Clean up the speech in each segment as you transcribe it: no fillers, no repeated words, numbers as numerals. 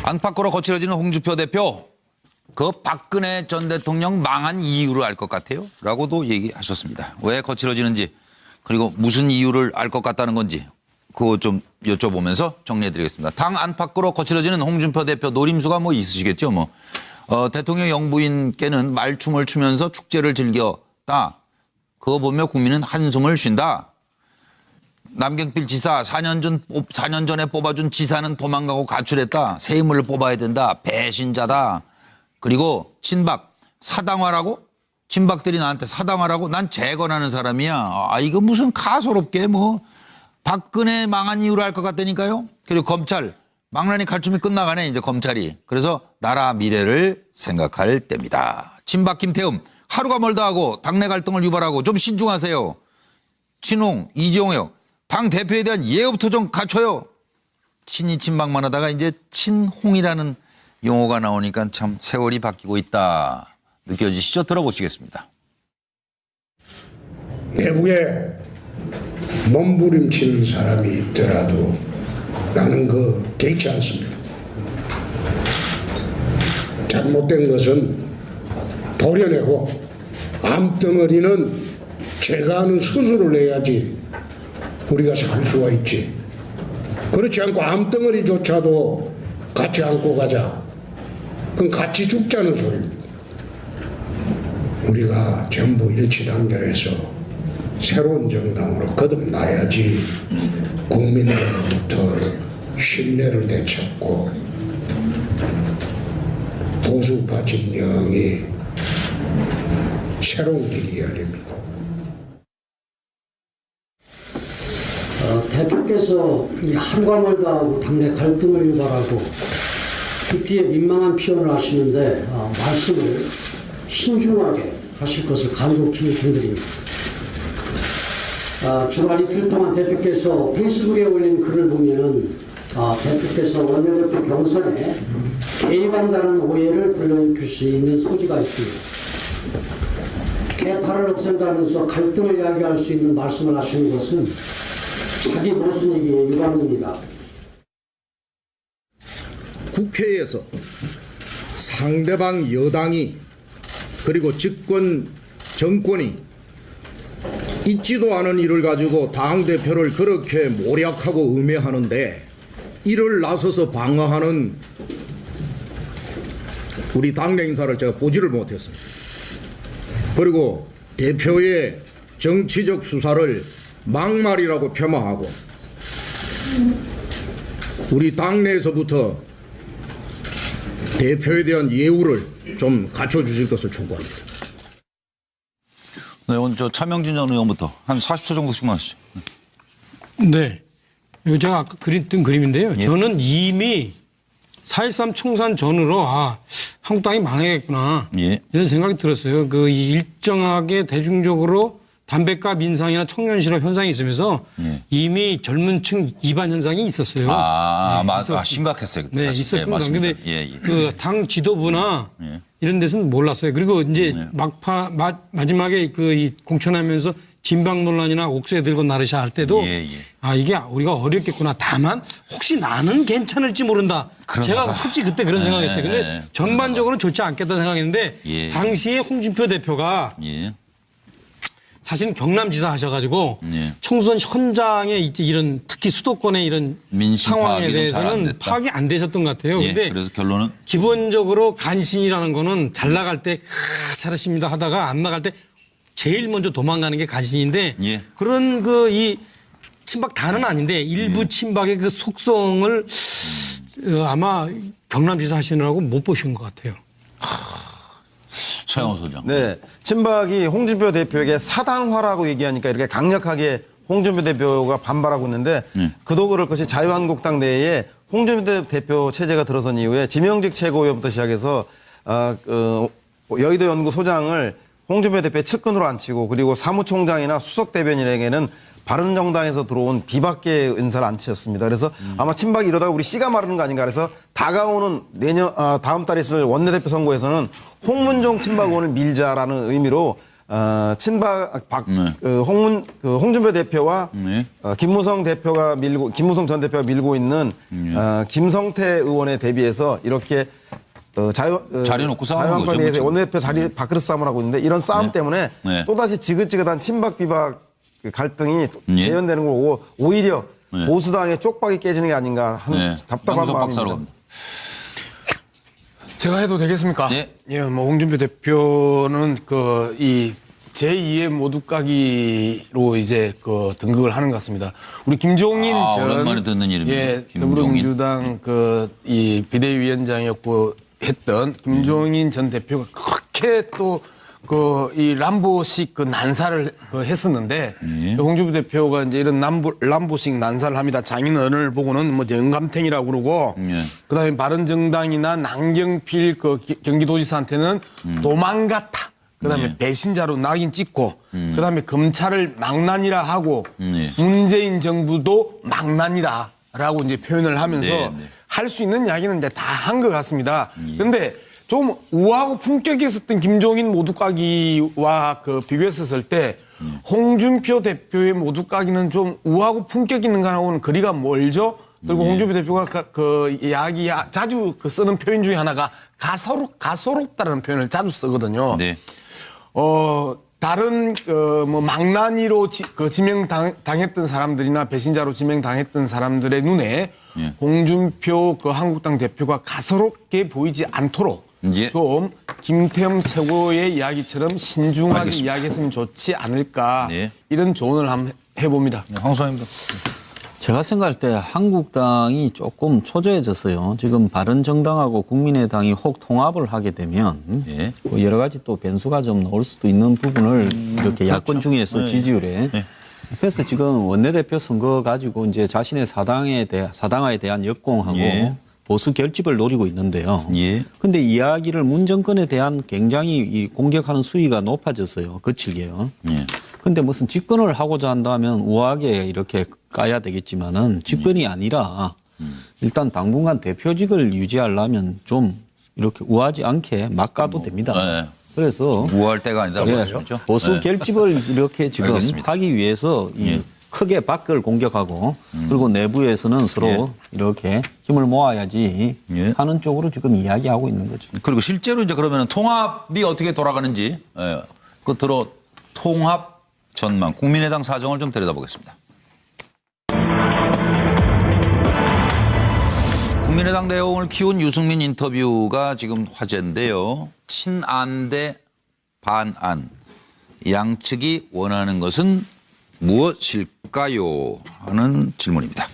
안팎으로 거칠어지는 홍준표 대표. 그 박근혜 전 대통령 망한 이유를 알 것 같아요. 라고도 얘기하셨습니다. 왜 거칠어지는지 그리고 무슨 이유를 알 것 같다는 건지 그거 좀 여쭤보면서 정리해드리겠습니다. 당 안팎으로 거칠어지는 홍준표 대표 노림수가 뭐 있으시겠죠. 뭐 대통령 영부인께는 말춤을 추면서 축제를 즐겼다. 그거 보며 국민은 한숨을 쉰다. 남경필 지사 4년 전에 뽑아준 지사는 도망가고 가출했다. 새 인물을 뽑아야 된다. 배신자다. 그리고 친박 사당화라고? 친박들이 나한테 사당화라고? 난 재건하는 사람이야. 아 이거 무슨 가소롭게 뭐 박근혜 망한 이유를 알 것 같다니까요. 그리고 검찰 망나니 칼춤이 끝나가네 이제 검찰이. 그래서 나라 미래를 생각할 때입니다. 친박 김태흠 하루가 멀다 하고 당내 갈등을 유발하고 좀 신중하세요. 친홍 이재용요. 당 대표에 대한 예의부터 좀 갖춰요. 친이 친박만 하다가 이제 친홍이라는 용어가 나오니까 참 세월이 바뀌고 있다. 느껴지시죠? 들어보시겠습니다. 내부에 몸부림치는 사람이 있더라도 나는 그 개의치 않습니다. 잘못된 것은 도려내고 암덩어리는 제가 하는 수술을 해야지 우리가 살 수가 있지. 그렇지 않고 암덩어리조차도 같이 안고 가자. 그럼 같이 죽자는 소리입니다. 우리가 전부 일치단결해서 새로운 정당으로 거듭나야지 국민들로부터 신뢰를 되찾고 보수파 진영이 새로운 길이 열립니다. 대표께서 하루가 멀다 하고 당내 갈등을 유발하고 그 뒤에 민망한 표현을 하시는데 말씀을 신중하게 하실 것을 간곡히 당드립니다. 주말 이틀 동안 대표께서 페이스북에 올린 글을 보면은 대표께서 원내대표 경선에 개입한다는 오해를 불러일으킬 수 있는 소지가 있습니다. 개파를 없앤다면서 갈등을 이야기할 수 있는 말씀을 하시는 것은 자기 모순이기에 유감입니다. 국회에서 상대방 여당이 그리고 정권이 있지도 않은 일을 가지고 당대표를 그렇게 모략하고 음해하는데 이를 나서서 방어하는 우리 당내 인사를 제가 보지를 못했습니다. 그리고 대표의 정치적 수사를 막말이라고 폄하하고 우리 당내에서부터 대표에 대한 예우를 좀 갖춰주실 것을 촉구합니다. 네, 오늘 저 차명진 전 의원부터 한 40초 정도씩만 하시죠. 네. 이거 제가 아까 그렸던 그림인데요. 예. 저는 이미 4.13 총선 전으로 한국당이 망하겠구나. 예. 이런 생각이 들었어요. 일정하게 대중적으로 담배값 인상이나 청년 실업 현상이 있으면서 예. 이미 젊은 층 이반 현상이 있었어요. 심각했어요. 그때 네, 사실. 있었군요. 맞습니다. 근데 당 지도부나 이런 데서는 몰랐어요. 그리고 이제 마지막에 이 공천하면서 진박 논란이나 옥새 들고 나르샤 할 때도 이게 우리가 어렵겠구나. 다만 혹시 나는 괜찮을지 모른다. 제가 솔직히 그때 그런 생각했어요. 근데 전반적으로는 좋지 않겠다 생각했는데 당시에 홍준표 대표가 사실은 경남지사 하셔가지고 총선 현장에 이런 특히 수도권의 이런 상황에 대해서는 파악이 안 되셨던 것 같아요. 근데 그래서 결론은 기본적으로 간신이라는 거는 잘 나갈 때 잘하십니다 하다가 안 나갈 때 제일 먼저 도망가는 게 간신인데 그런 이 친박 다는 아닌데 일부 친박의 그 속성을 아마 경남지사 하시느라고 못 보신 것 같아요. 최영호 소장. 네. 친박이 홍준표 대표에게 사당화라고 얘기하니까 이렇게 강력하게 홍준표 대표가 반발하고 있는데 그도 그럴 것이 자유한국당 내에 홍준표 대표 체제가 들어선 이후에 지명직 최고위원부터 시작해서 여의도 연구소장을 홍준표 대표의 측근으로 앉히고 그리고 사무총장이나 수석 대변인에게는 바른정당에서 들어온 비박계 인사를 앉히셨습니다. 그래서 아마 친박이 이러다가 우리 씨가 마르는 거 아닌가 그래서 다가오는 다음 달에 있을 원내대표 선거에서는 홍문종 친박 의원을 밀자라는 의미로 친박 홍준표 대표와 김무성 전 대표가 밀고 있는 김성태 의원에 대비해서 이렇게 자리 놓고 싸우는 거죠, 자유한국당에서 뭐 원내대표 자리 밥그릇 싸움을 하고 있는데 이런 싸움 때문에 네. 또다시 지긋지긋한 친박 비박 갈등이 재현되는 거고 오히려 보수당의 쪽박이 깨지는 게 아닌가 하는 답답한 마음입니다. 제가 해도 되겠습니까? 네. 예, 뭐 홍준표 대표는 이 제2의 모두까기로 이제 등극을 하는 것 같습니다. 우리 김종인 전 오랜만에 듣는 이름이에요. 예, 김종인. 더불어민주당 이 비대위원장이었고 했던 김종인 전 대표가 그렇게 또 이 람보식 난사를 했었는데 홍준표 대표가 이제 이런 람보식 난사를 합니다. 장인어른을 보고는 뭐 영감탱이라고 그러고 그다음에 바른정당이나 남경필 경기도지사한테는 도망갔다. 그다음에 배신자로 낙인 찍고 그다음에 검찰을 망난이라 하고 문재인 정부도 망난이다라고 이제 표현을 하면서 할 수 있는 이야기는 이제 다 한 것 같습니다. 그런데 좀 우아하고 품격이 있었던 김종인 모두까기와 비교했었을 때 홍준표 대표의 모두까기는 좀 우아하고 품격 있는 거하고는 거리가 멀죠. 그리고 홍준표 대표가 이야기 자주 쓰는 표현 중에 하나가 가소롭다는 표현을 자주 쓰거든요. 네. 다른 뭐 망나니로 지명당했던 사람들이나 배신자로 지명당했던 사람들의 눈에 홍준표 한국당 대표가 가소롭게 보이지 않도록 좀 김태형 최고의 이야기처럼 신중하게 알겠습니다. 이야기했으면 좋지 않을까 이런 조언을 한번 해봅니다. 황 소장님도. 제가 생각할 때 한국당이 조금 초조해졌어요. 지금 바른정당하고 국민의당이 혹 통합을 하게 되면 뭐 여러 가지 또 변수가 좀 나올 수도 있는 부분을 이렇게 야권 중에서 지지율에. 그래서 지금 원내대표 선거 가지고 이제 자신의 사당화에 대한 역공하고 보수 결집을 노리고 있는데요. 근데 이야기를 문 정권에 대한 굉장히 공격하는 수위가 높아졌어요. 거칠게요. 근데 무슨 집권을 하고자 한다면 우아하게 이렇게 까야 되겠지만은 집권이 아니라 일단 당분간 대표직을 유지하려면 좀 이렇게 우아하지 않게 막 까도 됩니다. 그래서 우아할 때가 아니다. 보수 결집을 이렇게 지금 알겠습니다. 하기 위해서 크게 밖을 공격하고 그리고 내부에서는 서로 이렇게 힘을 모아야지 하는 쪽으로 지금 이야기하고 있는 거죠. 그리고 실제로 이제 그러면 통합이 어떻게 돌아가는지 끝으로 통합 전망 국민의당 사정을 좀 들여다보겠습니다. 국민의당 내용을 키운 유승민 인터뷰가 지금 화제인데요. 친안 대 반안 양측이 원하는 것은 무엇일까요? 하는 질문입니다.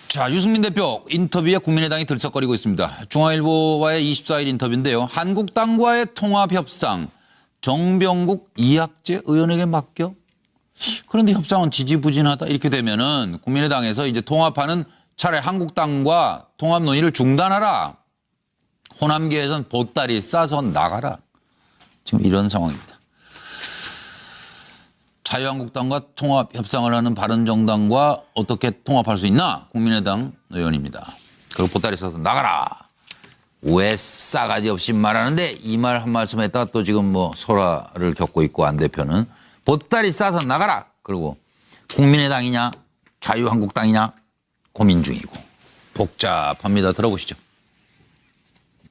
자, 유승민 대표 인터뷰에 국민의당이 들썩거리고 있습니다. 중앙일보와의 24일 인터뷰인데요. 한국당과의 통합협상 정병국 이학재 의원에게 맡겨? 그런데 협상은 지지부진하다 이렇게 되면은 국민의당에서 이제 통합하는 차라리 한국당과 통합 논의를 중단하라. 호남계에선 보따리 싸서 나가라. 지금 이런 상황입니다. 자유한국당과 통합 협상을 하는 바른정당과 어떻게 통합할 수 있나? 국민의당 의원입니다. 그리고 보따리 싸서 나가라. 왜 싸가지 없이 말하는데 이 말 한 말씀 했다가 또 지금 뭐 소라를 겪고 있고 안 대표는 보따리 싸서 나가라. 그리고 국민의당이냐 자유한국당이냐 고민 중이고 복잡합니다. 들어보시죠.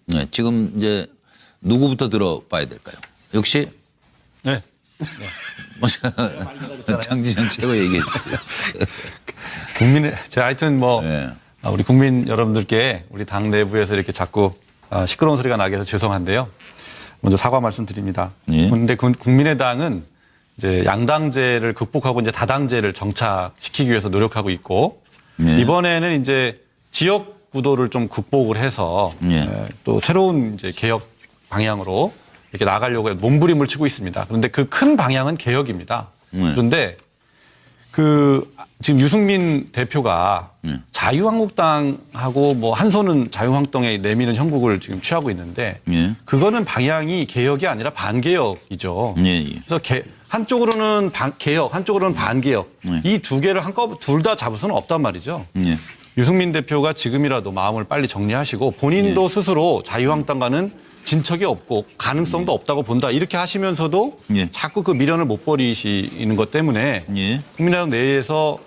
네, 지금 이제 누구부터 들어봐야 될까요? 역시 네. 장진영 최고 얘기해 주세요. 제가 하여튼 우리 국민 여러분들께 우리 당 내부에서 이렇게 자꾸 시끄러운 소리가 나게 해서 죄송한데요. 먼저 사과 말씀드립니다. 그런데 국민의당은 이제 양당제를 극복하고 이제 다당제를 정착시키기 위해서 노력하고 있고 이번에는 이제 지역 구도를 좀 극복을 해서 또 새로운 이제 개혁 방향으로 이렇게 나가려고 몸부림을 치고 있습니다. 그런데 그 큰 방향은 개혁입니다. 그런데 지금 유승민 대표가 자유한국당하고 뭐 한 손은 자유한국당에 내미는 형국을 지금 취하고 있는데 그거는 방향이 개혁이 아니라 반개혁이죠. 그래서 한쪽으로는 개혁, 한쪽으로는 반개혁. 이 두 개를 한꺼번에 둘 다 잡을 수는 없단 말이죠. 유승민 대표가 지금이라도 마음을 빨리 정리하시고 본인도 스스로 자유한국당과는 진척이 없고 가능성도 없다고 본다. 이렇게 하시면서도 자꾸 그 미련을 못 버리시는 것 때문에 국민의당 내에서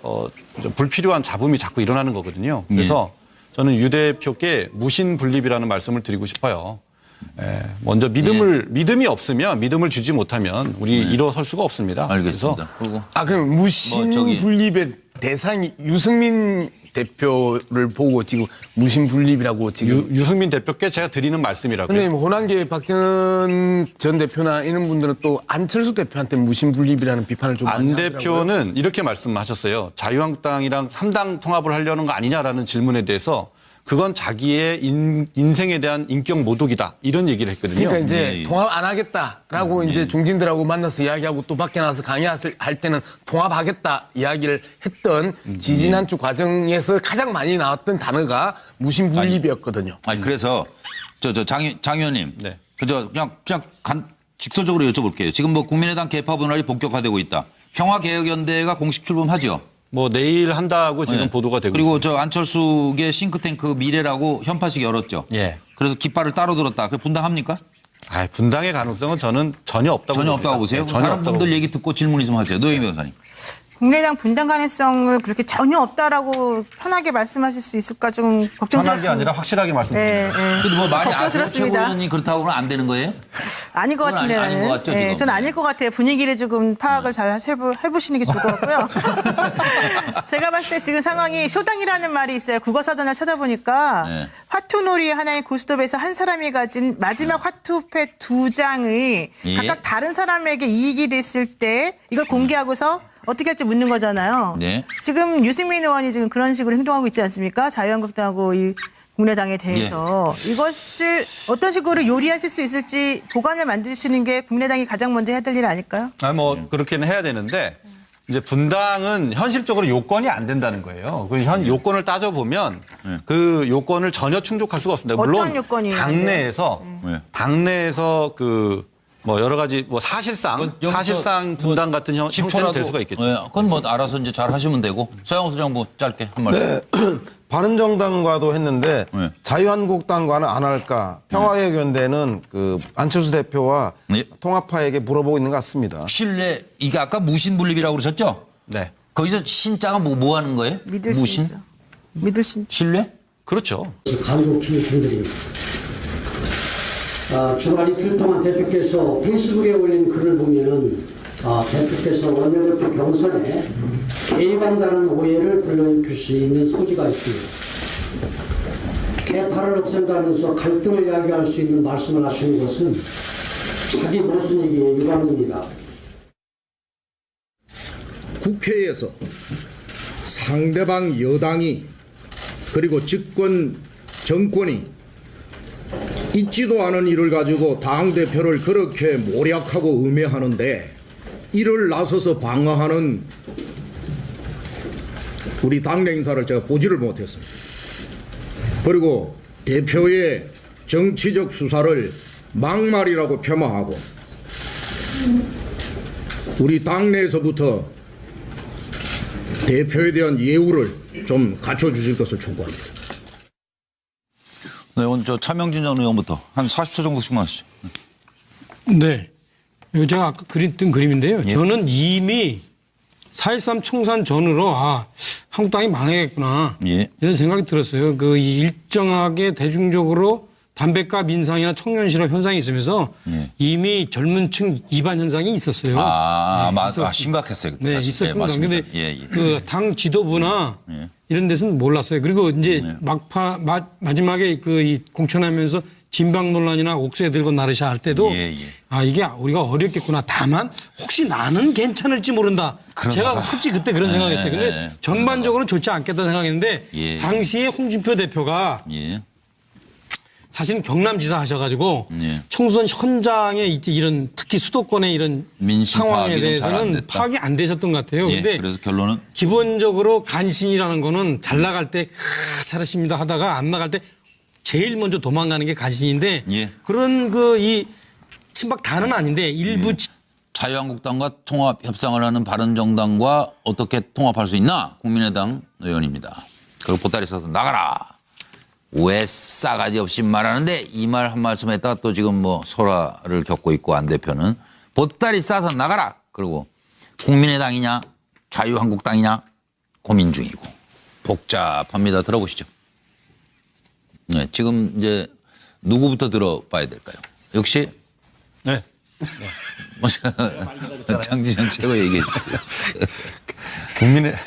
좀 불필요한 잡음이 자꾸 일어나는 거거든요. 그래서 저는 유 대표께 무신분립이라는 말씀을 드리고 싶어요. 먼저 믿음이 없으면 믿음을 주지 못하면 우리 일어설 수가 없습니다. 알겠습니다. 그럼 무신분립의 대상이 유승민 대표를 보고 지금 무신분립이라고 지금 유승민 대표께 제가 드리는 말씀이라고요. 근데 호남계 박지원 전 대표나 이런 분들은 또 안철수 대표한테 무신분립이라는 비판을 좀 많이 안 하더라고요. 대표는 이렇게 말씀하셨어요. 자유한국당이랑 3당 통합을 하려는 거 아니냐라는 질문에 대해서 그건 자기의 인생에 대한 인격 모독이다. 이런 얘기를 했거든요. 그러니까 이제 통합 안 하겠다라고 이제 중진들하고 만나서 이야기하고 또 밖에 나와서 강의할 때는 통합하겠다 이야기를 했던 지지난주 과정에서 가장 많이 나왔던 단어가 무신분립이었거든요. 아니 그래서 장 의원님, 네. 그저 그냥 직설적으로 여쭤볼게요. 지금 뭐 국민의당 개파 분할이 본격화되고 있다. 평화개혁연대가 공식 출범하죠. 뭐 내일 한다고 지금 보도가 되고 그리고 있습니다. 저 안철수의 싱크탱크 미래라고 현파식 열었죠. 예. 그래서 깃발을 따로 들었다. 그 분당합니까? 분당의 가능성은 저는 전혀 없다고 전혀 봅니다. 없다고 보세요. 네, 전혀 다른 없다고 분들 얘기 듣고 질문이 좀 하세요. 노영희 변호사님. 국민의당 분당 가능성을 그렇게 전혀 없다라고 편하게 말씀하실 수 있을까 좀 걱정스럽습니다. 편하게 아니라 확실하게 말씀드립니다. 근데 뭐 말이 아세요? 걱정스럽습니다. 최고위원이 그렇다고 그러면 안 되는 거예요? 아닌 것 그건 같은데 아닌 것 같죠, 지금? 저는 아닐 것 같아요. 분위기를 조금 파악을 잘 해보시는 게 좋을 것 같고요. 제가 봤을 때 지금 상황이 쇼당이라는 말이 있어요. 국어사전을 찾아보니까 화투놀이의 하나의 고스톱에서 한 사람이 가진 마지막 화투패 2장을 각각 다른 사람에게 이익이 됐을 때 이걸 공개하고서 어떻게 할지 묻는 거잖아요. 네. 지금 유승민 의원이 지금 그런 식으로 행동하고 있지 않습니까? 자유한국당하고 이 국민의당에 대해서 이것을 어떤 식으로 요리하실 수 있을지 보관을 만드시는 게 국민의당이 가장 먼저 해야 될 일 아닐까요? 그렇게는 해야 되는데 이제 분당은 현실적으로 요건이 안 된다는 거예요. 그 요건을 따져보면 그 요건을 전혀 충족할 수가 없습니다. 어떤 물론 요건이 당내에서 뭐 여러 가지 뭐 사실상 분당 같은 형태는 될 수가 있겠죠. 그건 뭐 알아서 이제 잘 하시면 되고. 서영수 장부 짧게 한 말씀. 네. 바른정당과도 했는데 자유한국당과는 안 할까. 평화개혁연대는 그 안철수 대표와 통합파에게 물어보고 있는 것 같습니다. 신뢰 이게 아까 무신분립이라고 그러셨죠? 네. 거기서 신자가 뭐 하는 거예요? 믿을 무신? 신죠. 믿을 신. 신뢰? 그렇죠. 간곡히 중드립니다. 주말 이틀 동안 대표께서 페이스북에 올린 글을 보면 대표께서 원내대표 경선에 개입한다는 오해를 불러일으킬 수 있는 소지가 있습니다. 개파를 없앤다면서 갈등을 이야기할 수 있는 말씀을 하시는 것은 자기 모순이기에 유감입니다. 국회에서 상대방 여당이 그리고 정권이 있지도 않은 일을 가지고 당대표를 그렇게 모략하고 음해하는데 이를 나서서 방어하는 우리 당내 인사를 제가 보지를 못했습니다. 그리고 대표의 정치적 수사를 막말이라고 폄하하고 우리 당내에서부터 대표에 대한 예우를 좀 갖춰주실 것을 촉구합니다. 네, 오늘 차명진 전 의원부터 한 40초 정도씩만 하시죠. 네. 이거 제가 아까 그렸던 그림인데요. 저는 이미 4.13 총선 전으로 한국당이 망하겠구나. 이런 생각이 들었어요. 일정하게 대중적으로 담배값 인상이나 청년 실업 현상이 있으면서 이미 젊은 층 이반 현상이 있었어요. 심각했어요. 그때. 네, 있었던 건 근데 당 지도부나 이런 데서는 몰랐어요. 그리고 이제 마지막에 이 공천하면서 진방 논란이나 옥새 들고 나르샤 할 때도 이게 우리가 어렵겠구나. 다만 혹시 나는 괜찮을지 모른다. 제가 솔직히 그때 그런 생각했어요. 근데 전반적으로는 좋지 않겠다 생각했는데 당시에 홍준표 대표가 사실은 경남지사 하셔가지고 총선 현장에 이런 특히 수도권의 이런 상황에 대해서는 파악이 안 되셨던 것 같아요. 근데 그래서 결론은 기본적으로 간신이라는 거는 잘 나갈 때 잘하십니다 하다가 안 나갈 때 제일 먼저 도망가는 게 간신인데 그런 이 친박 다는 아닌데 일부 자유한국당과 통합 협상을 하는 바른정당과 어떻게 통합할 수 있나? 국민의당 의원입니다. 그리고 보따리 싸서 나가라. 왜 싸가지 없이 말하는데 이 말 한 말씀 했다가 또 지금 뭐 소라를 겪고 있고 안 대표는 보따리 싸서 나가라. 그리고 국민의당이냐 자유한국당이냐 고민 중이고 복잡합니다. 들어보시죠. 네, 지금 이제 누구부터 들어봐야 될까요? 역시 네. 장진영 최고 얘기해 주세요.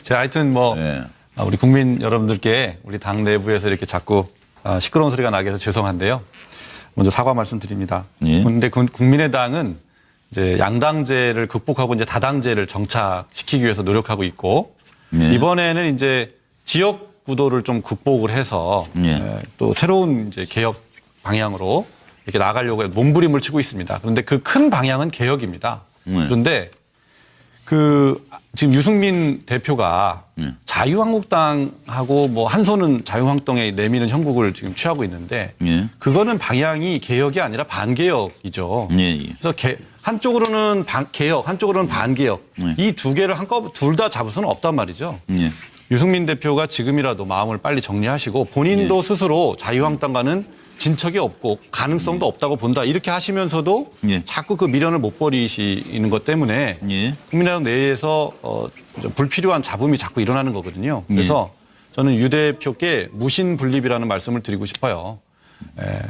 제가 하여튼 뭐 네. 우리 국민 여러분들께 우리 당 내부에서 이렇게 자꾸 시끄러운 소리가 나게 해서 죄송한데요. 먼저 사과 말씀드립니다. 예. 그런데 국민의당은 이제 양당제를 극복하고 이제 다당제를 정착시키기 위해서 노력하고 있고 예. 이번에는 이제 지역 구도를 좀 극복을 해서 예. 또 새로운 이제 개혁 방향으로 이렇게 나가려고 몸부림을 치고 있습니다. 그런데 그 큰 방향은 개혁입니다. 그런데 지금 유승민 대표가 자유한국당하고 뭐 한 손은 자유한국당에 내미는 형국을 지금 취하고 있는데 그거는 방향이 개혁이 아니라 반개혁이죠. 그래서 한쪽으로는 개혁, 한쪽으로는 반개혁. 이 두 개를 한꺼번에 둘 다 잡을 수는 없단 말이죠. 유승민 대표가 지금이라도 마음을 빨리 정리하시고 본인도 스스로 자유한국당과는 진척이 없고 가능성도 없다고 본다. 이렇게 하시면서도 자꾸 그 미련을 못 버리시는 것 때문에 국민의당 내에서 불필요한 잡음이 자꾸 일어나는 거거든요. 그래서 저는 유 대표께 무신분립이라는 말씀을 드리고 싶어요.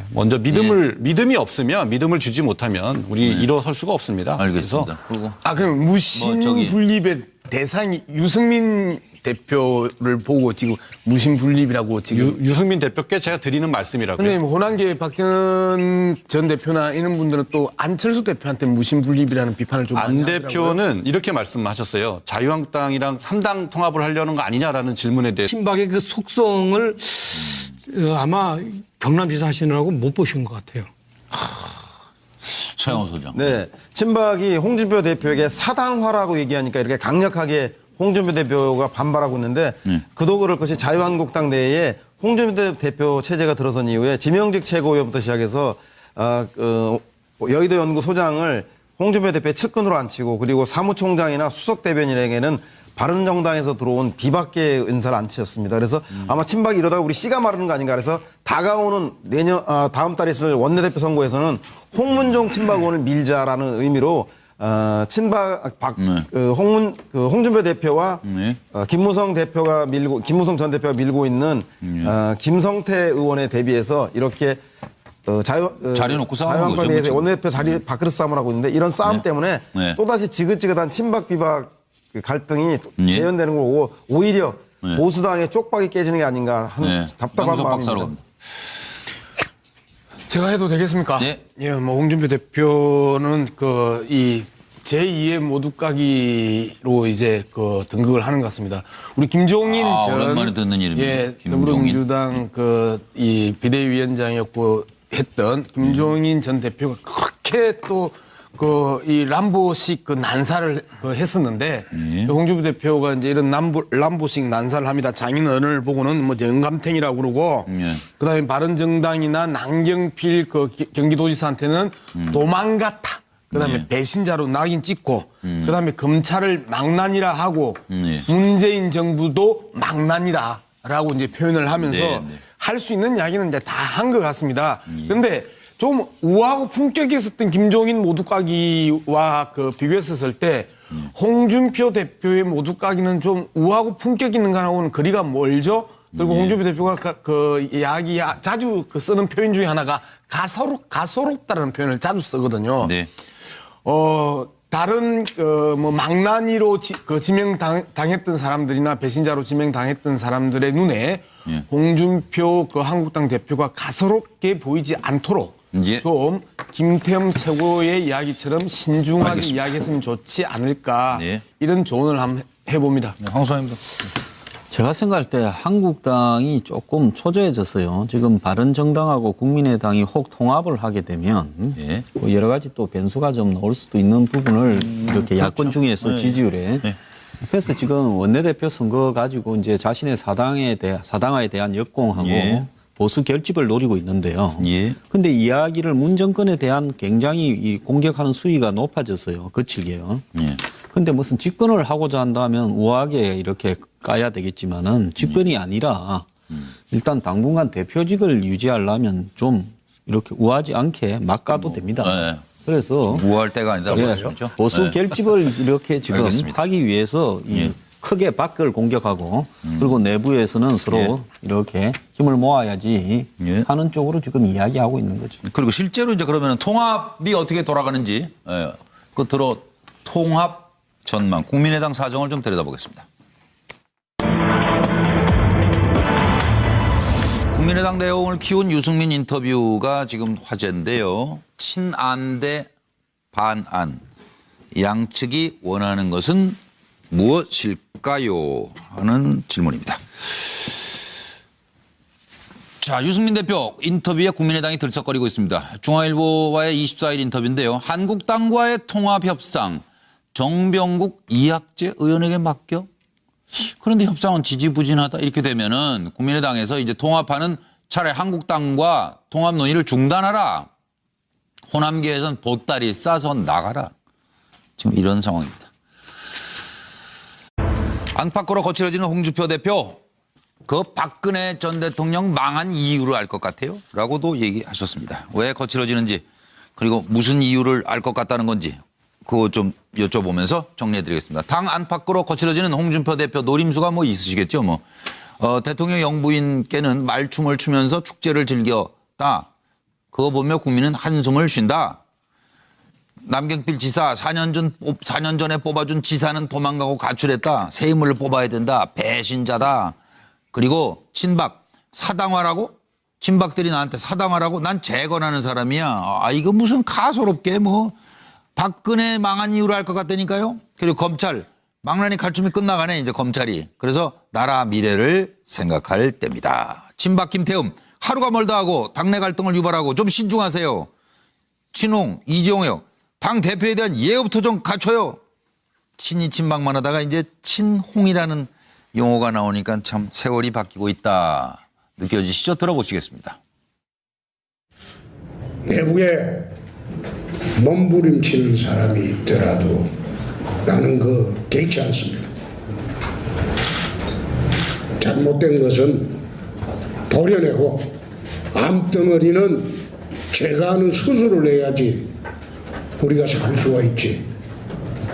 먼저 믿음이 없으면 믿음을 주지 못하면 우리 일어설 수가 없습니다. 알겠습니다. 그래서 그럼 무신분립의 대상이 유승민 대표를 보고 지금 무신분립이라고 지금 유승민 대표께 제가 드리는 말씀이라고요. 근데 호남계 박정현 전 대표나 이런 분들은 또 안철수 대표한테 무신분립이라는 비판을 좀 많이 안 하더라고요. 대표는 이렇게 말씀하셨어요. 자유한국당이랑 3당 통합을 하려는 거 아니냐라는 질문에 대해 친박의 그 속성을 아마 경남지사 하시느라고 못 보신 것 같아요. 최영호 소장. 네. 친박이 홍준표 대표에게 사당화라고 얘기하니까 이렇게 강력하게 홍준표 대표가 반발하고 있는데 그도 그럴 것이 자유한국당 내에 홍준표 대표 체제가 들어선 이후에 지명직 최고위원부터 시작해서 여의도 연구 소장을 홍준표 대표의 측근으로 앉히고 그리고 사무총장이나 수석 대변인에게는 바른정당에서 들어온 비박계 은사를 앉히셨습니다. 그래서 아마 친박이 이러다가 우리 씨가 마르는 거 아닌가 그래서 다가오는 다음 달에 있을 원내대표 선거에서는 홍문종 친박 의원을 밀자라는 의미로 홍준표 대표와 김무성 전 대표가 밀고 있는 김성태 의원에 대비해서 이렇게 자리 놓고 싸우는 거죠. 자유한국당 내에서 그렇죠. 원내대표 자리 밥그릇 싸움을 하고 있는데 이런 싸움 때문에 또다시 지긋지긋한 친박 비박 갈등이 재현되는 거고 오히려 보수당의 쪽박이 깨지는 게 아닌가 하는 답답한 마음입니다. 제가 해도 되겠습니까? 네. 예, 뭐 홍준표 대표는 이 제2의 모두까기로 이제 등극을 하는 것 같습니다. 우리 김종인 전 오랜만에 듣는 이름이네요. 김종인. 더불어민주당 이 비대위원장이었고 했던 김종인 전 대표가 그렇게 또 이 람보식 난사를 했었는데 홍준표 대표가 이제 이런 람보식 난사를 합니다. 장인어른을 보고는 뭐 영감탱이라고 그러고 그다음에 바른정당이나 남경필 경기도지사한테는 도망갔다. 그다음에 배신자로 낙인 찍고 그다음에 검찰을 망난이라 하고 문재인 정부도 망난이다라고 이제 표현을 하면서 할 수 있는 이야기는 이제 다 한 것 같습니다. 그런데 좀 우아하고 품격이 있었던 김종인 모두까기와 비교했었을 때 홍준표 대표의 모두까기는 좀 우아하고 품격 있는 거하고는 거리가 멀죠. 그리고 홍준표 대표가 이야기 자주 쓰는 표현 중에 하나가 가소롭다는 표현을 자주 쓰거든요. 네. 다른 뭐 망나니로 지명당했던 사람들이나 배신자로 지명당했던 사람들의 눈에 홍준표 한국당 대표가 가소롭게 보이지 않도록 좀 김태형 최고의 이야기처럼 신중하게 알겠습니다. 이야기했으면 좋지 않을까 이런 조언을 한번 해봅니다. 황 소장님도. 제가 생각할 때 한국당이 조금 초조해졌어요. 지금 바른정당하고 국민의당이 혹 통합을 하게 되면 뭐 여러 가지 또 변수가 좀 나올 수도 있는 부분을 이렇게 야권 중에서 지지율에. 그래서 지금 원내대표 선거 가지고 이제 자신의 사당화에 대한 역공하고 보수 결집을 노리고 있는데요. 근데 이야기를 문 정권에 대한 굉장히 공격하는 수위가 높아졌어요. 거칠게요. 근데 무슨 집권을 하고자 한다면 우아하게 이렇게 까야 되겠지만은 직권이 아니라 일단 당분간 대표직을 유지하려면 좀 이렇게 우아하지 않게 막 까도 됩니다. 네. 그래서 우아할 때가 아니다. 예, 보수 결집을 이렇게 지금 알겠습니다. 하기 위해서 이 크게 밖을 공격하고 그리고 내부에서는 서로 이렇게 힘을 모아야지 하는 쪽으로 지금 이야기하고 있는 거죠. 그리고 실제로 이제 그러면 통합이 어떻게 돌아가는지 끝으로 통합 전망, 국민의당 사정을 좀 들여다보겠습니다. 국민의당 내용을 키운 유승민 인터뷰가 지금 화제인데요. 친안 대 반안. 양측이 원하는 것은 무엇일까요? 하는 질문입니다. 자, 유승민 대표 인터뷰에 국민의당이 들썩거리고 있습니다. 중앙일보와의 24일 인터뷰인데요. 한국당과의 통합협상 정병국 이학재 의원에게 맡겨? 그런데 협상은 지지부진하다 이렇게 되면은 국민의당에서 이제 통합하는 차라리 한국당과 통합 논의를 중단하라. 호남계에선 보따리 싸서 나가라. 지금 이런 상황입니다. 안팎으로 거칠어지는 홍준표 대표. 그 박근혜 전 대통령 망한 이유를 알 것 같아요. 라고도 얘기하셨습니다. 왜 거칠어지는지 그리고 무슨 이유를 알 것 같다는 건지 그거 좀 여쭤보면서 정리해드리겠습니다. 당 안팎으로 거칠어지는 홍준표 대표 노림수가 뭐 있으시겠죠. 뭐 대통령 영부인께는 말춤을 추면서 축제를 즐겼다. 그거 보며 국민은 한숨을 쉰다. 남경필 지사 4년 전에 뽑아준 지사는 도망가고 가출했다. 새 인물을 뽑아야 된다. 배신자다. 그리고 친박 사당화라고? 친박들이 나한테 사당화라고? 난 재건하는 사람이야. 아 이거 무슨 가소롭게 뭐 박근혜 망한 이유를 알 것 같다니까요. 그리고 검찰 망나니 칼춤이 끝나가네 이제 검찰이. 그래서 나라 미래를 생각할 때입니다. 친박 김태흠 하루가 멀다 하고 당내 갈등을 유발하고 좀 신중하세요. 친홍 이재용요. 당 대표에 대한 예의부터 좀 갖춰요. 친이 친박만 하다가 이제 친홍이라는 용어가 나오니까 참 세월이 바뀌고 있다. 느껴지시죠? 들어보시겠습니다. 내부에 몸부림치는 사람이 있더라도 나는 개의치 않습니다. 잘못된 것은 도려내고 암덩어리는 제가 하는 수술을 해야지 우리가 살 수가 있지.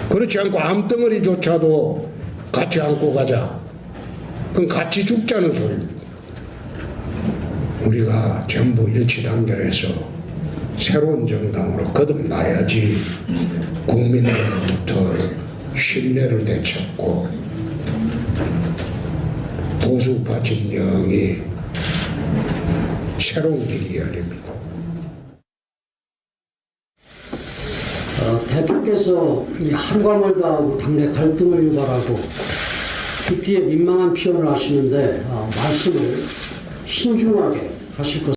그렇지 않고 암덩어리조차도 같이 안고 가자. 그럼 같이 죽자는 소리입니다. 우리가 전부 일치단결해서 새로운 정당으로 거듭나야지 국민으로부터 신뢰를 되찾고 보수파 진영이 새로운 길이 열립니다. 대표께서 이 하루가 멀다 하고 당내 갈등을 유발하고 깊이에 민망한 표현을 하시는데 말씀을 신중하게 하실 것.